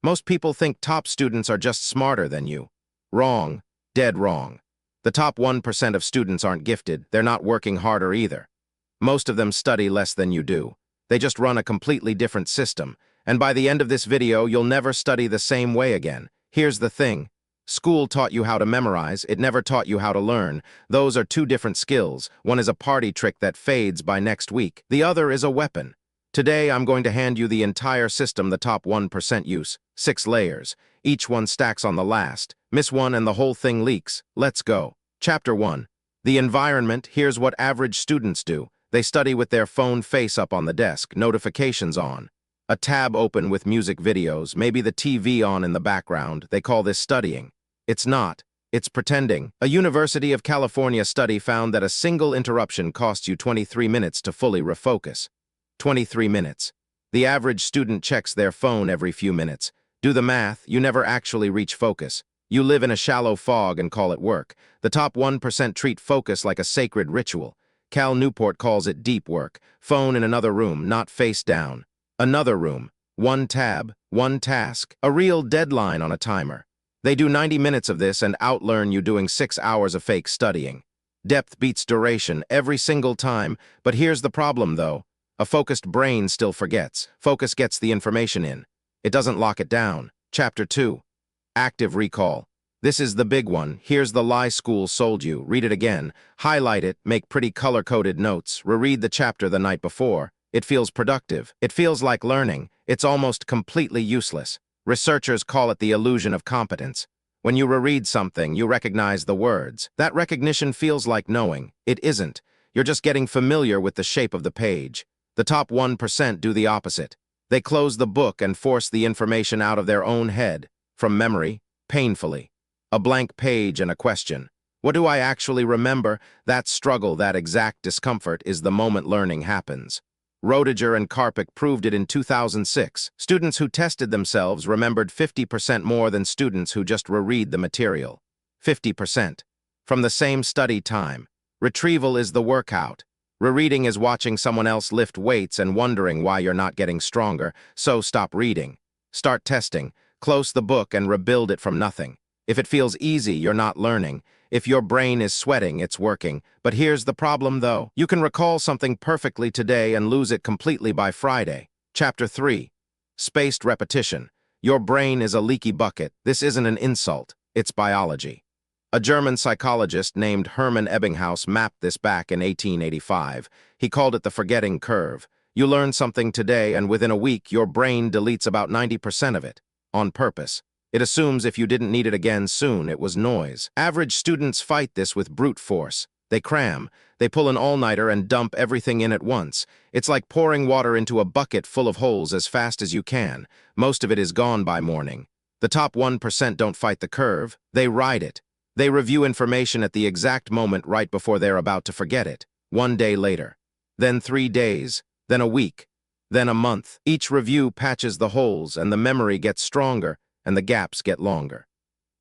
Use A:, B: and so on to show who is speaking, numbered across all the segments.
A: Most people think top students are just smarter than you. Wrong. Dead wrong. The top 1% of students aren't gifted, they're not working harder either. Most of them study less than you do. They just run a completely different system, and by the end of this video, you'll never study the same way again. Here's the thing. School taught you how to memorize, it never taught you how to learn. Those are two different skills. One is a party trick that fades by next week. The other is a weapon. Today, I'm going to hand you the entire system the top 1% use. 6 layers. Each one stacks on the last. Miss one and the whole thing leaks. Let's go. Chapter 1. The environment. Here's what average students do. They study with their phone face up on the desk, notifications on. A tab open with music videos, maybe the TV on in the background. They call this studying. It's not. It's pretending. A University of California study found that a single interruption costs you 23 minutes to fully refocus. 23 minutes. The average student checks their phone every few minutes. Do the math, you never actually reach focus. You live in a shallow fog and call it work. The top 1% treat focus like a sacred ritual. Cal Newport calls it deep work. Phone in another room, not face down. Another room. One tab, one task. A real deadline on a timer. They do 90 minutes of this and outlearn you doing 6 hours of fake studying. Depth beats duration every single time, but here's the problem though. A focused brain still forgets. Focus gets the information in. It doesn't lock it down. Chapter 2. Active recall. This is the big one. Here's the lie school sold you. Read it again. Highlight it. Make pretty color-coded notes. Reread the chapter the night before. It feels productive. It feels like learning. It's almost completely useless. Researchers call it the illusion of competence. When you reread something, you recognize the words. That recognition feels like knowing. It isn't. You're just getting familiar with the shape of the page. The top 1% do the opposite. They close the book and force the information out of their own head, from memory, painfully. A blank page and a question. What do I actually remember? That struggle, that exact discomfort is the moment learning happens. Roediger and Karpicke proved it in 2006. Students who tested themselves remembered 50% more than students who just reread the material. 50%. From the same study time. Retrieval is the workout. Rereading is watching someone else lift weights and wondering why you're not getting stronger, so stop reading. Start testing. Close the book and rebuild it from nothing. If it feels easy, you're not learning. If your brain is sweating, it's working. But here's the problem, though. You can recall something perfectly today and lose it completely by Friday. Chapter 3. Spaced repetition. Your brain is a leaky bucket. This isn't an insult. It's biology. A German psychologist named Hermann Ebbinghaus mapped this back in 1885. He called it the forgetting curve. You learn something today, and within a week, your brain deletes about 90% of it. On purpose. It assumes if you didn't need it again soon, it was noise. Average students fight this with brute force. They cram. They pull an all-nighter and dump everything in at once. It's like pouring water into a bucket full of holes as fast as you can. Most of it is gone by morning. The top 1% don't fight the curve. They ride it. They review information at the exact moment right before they're about to forget it. 1 day later. Then 3 days. Then a week. Then a month. Each review patches the holes and the memory gets stronger and the gaps get longer.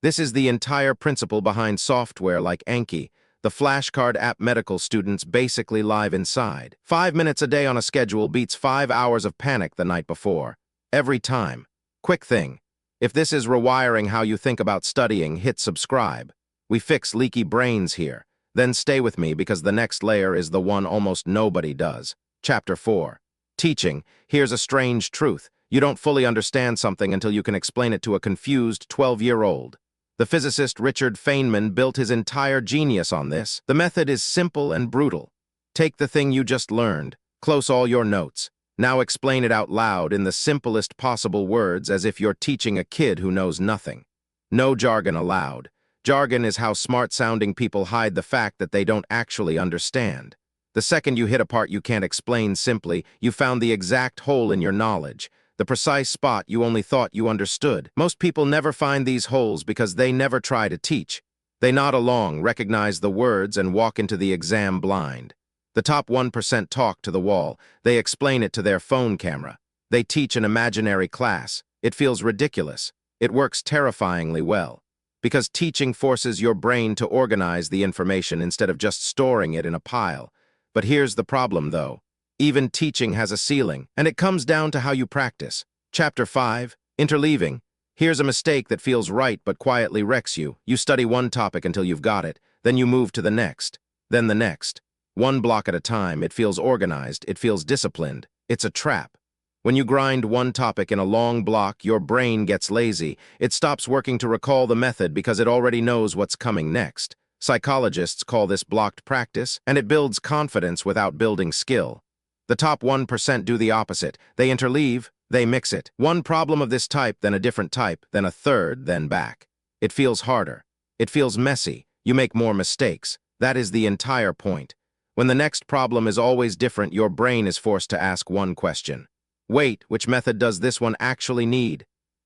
A: This is the entire principle behind software like Anki, the flashcard app medical students basically live inside. 5 minutes a day on a schedule beats 5 hours of panic the night before. Every time. Quick thing. If this is rewiring how you think about studying, hit subscribe. We fix leaky brains here. Then stay with me because the next layer is the one almost nobody does. Chapter 4. Teaching. Here's a strange truth. You don't fully understand something until you can explain it to a confused 12-year-old. The physicist Richard Feynman built his entire genius on this. The method is simple and brutal. Take the thing you just learned, close all your notes. Now explain it out loud in the simplest possible words as if you're teaching a kid who knows nothing. No jargon allowed. Jargon is how smart-sounding people hide the fact that they don't actually understand. The second you hit a part you can't explain simply, you found the exact hole in your knowledge. The precise spot you only thought you understood. Most people never find these holes because they never try to teach. They nod along, recognize the words, and walk into the exam blind. The top 1% talk to the wall. They explain it to their phone camera. They teach an imaginary class. It feels ridiculous. It works terrifyingly well. Because teaching forces your brain to organize the information instead of just storing it in a pile. But here's the problem, though. Even teaching has a ceiling, and it comes down to how you practice. Chapter 5, Interleaving. Here's a mistake that feels right but quietly wrecks you. You study one topic until you've got it, then you move to the next, then the next. One block at a time, it feels organized, it feels disciplined. It's a trap. When you grind one topic in a long block, your brain gets lazy. It stops working to recall the method because it already knows what's coming next. Psychologists call this blocked practice, and it builds confidence without building skill. The top 1% do the opposite. They interleave, they mix it. One problem of this type, then a different type, then a third, then back. It feels harder. It feels messy. You make more mistakes. That is the entire point. When the next problem is always different, your brain is forced to ask one question. Wait, which method does this one actually need?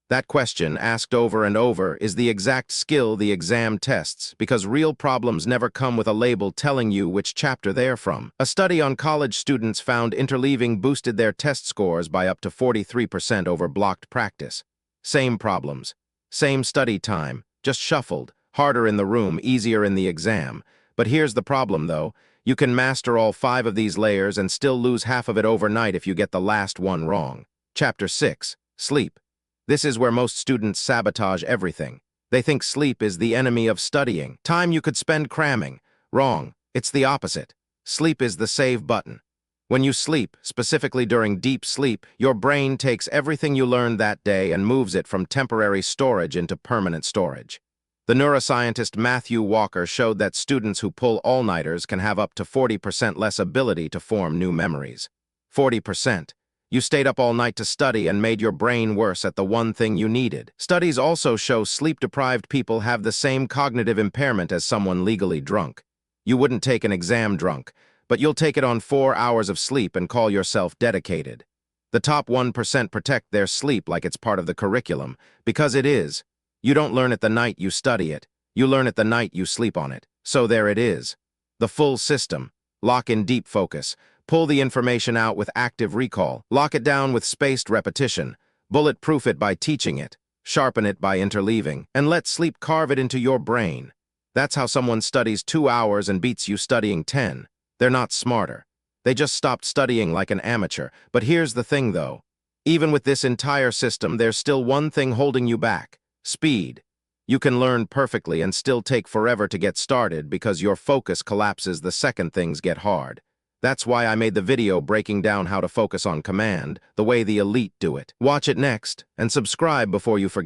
A: That question, asked over and over, is the exact skill the exam tests, because real problems never come with a label telling you which chapter they're from. A study on college students found interleaving boosted their test scores by up to 43% over blocked practice. Same problems, same study time, just shuffled, harder in the room, easier in the exam. But here's the problem, though. You can master all 5 of these layers and still lose half of it overnight if you get the last one wrong. Chapter 6. Sleep. This is where most students sabotage everything. They think sleep is the enemy of studying. Time you could spend cramming. Wrong. It's the opposite. Sleep is the save button. When you sleep, specifically during deep sleep, your brain takes everything you learned that day and moves it from temporary storage into permanent storage. The neuroscientist Matthew Walker showed that students who pull all-nighters can have up to 40% less ability to form new memories. 40%. You stayed up all night to study and made your brain worse at the one thing you needed. Studies also show sleep-deprived people have the same cognitive impairment as someone legally drunk. You wouldn't take an exam drunk, but you'll take it on 4 hours of sleep and call yourself dedicated. The top 1% protect their sleep like it's part of the curriculum, because it is. You don't learn it the night you study it. You learn it the night you sleep on it. So there it is. The full system. Lock in deep focus. Pull the information out with active recall. Lock it down with spaced repetition. Bulletproof it by teaching it. Sharpen it by interleaving. And let sleep carve it into your brain. That's how someone studies 2 hours and beats you studying 10. They're not smarter. They just stopped studying like an amateur. But here's the thing, though. Even with this entire system, there's still one thing holding you back. Speed. You can learn perfectly and still take forever to get started because your focus collapses the second things get hard. That's why I made the video breaking down how to focus on command, the way the elite do it. Watch it next, and subscribe before you forget.